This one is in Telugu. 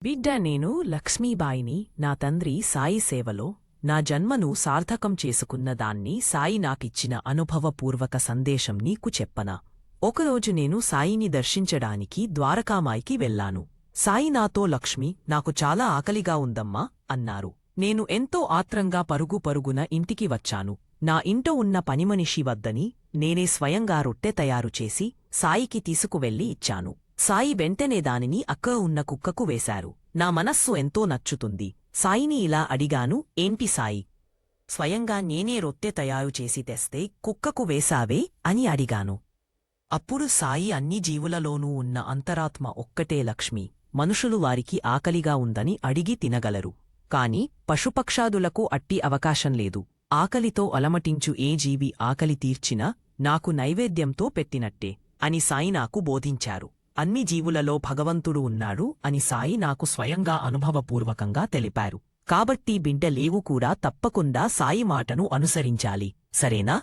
బిడ్డ, నేను లక్ష్మీబాయిని. నా తండ్రి సాయి సేవలో నా జన్మను సార్థకం చేసుకున్నదాన్ని సాయి నాకిచ్చిన అనుభవపూర్వక సందేశం నీకు చెప్పనా. ఒకరోజు నేను సాయిని దర్శించడానికి ద్వారకామాయికి వెళ్లాను. సాయి నాతో, లక్ష్మి, నాకు చాలా ఆకలిగా ఉందమ్మా అన్నారు. నేను ఎంతో ఆత్రంగా పరుగున ఇంటికి వచ్చాను. నా ఇంట ఉన్న పనిమనిషి వద్దని నేనే స్వయంగా రొట్టె తయారుచేసి సాయికి తీసుకువెళ్లి ఇచ్చాను. సాయి వెంటనే దానిని అక్క ఉన్న కుక్కకు వేశారు. నా మనస్సు ఎంతో నచ్చుతుంది. సాయిని ఇలా అడిగాను, ఏంటి సాయి, స్వయంగా నేనే రొట్టె తయారుచేసి తెస్తే కుక్కకు వేశావే అని అడిగాను. అప్పుడు సాయి, అన్ని జీవులలోనూ ఉన్న అంతరాత్మ ఒక్కటే లక్ష్మి. మనుషులు వారికి ఆకలిగా ఉందని అడిగి తినగలరు, కాని పశుపక్షాదులకు అట్టి అవకాశం లేదు. ఆకలితో అలమటించు ఏ జీవి ఆకలి తీర్చినా నాకు నైవేద్యంతో పెట్టినట్టే అని సాయి నాకు బోధించారు. అన్ని జీవులలో భగవంతుడు ఉన్నాడు అని సాయి నాకు స్వయంగా అనుభవపూర్వకంగా తెలిపారు. కాబట్టి బిడ్డ, లేవు కూడా తప్పకుండా సాయి మాటను అనుసరించాలి, సరేనా?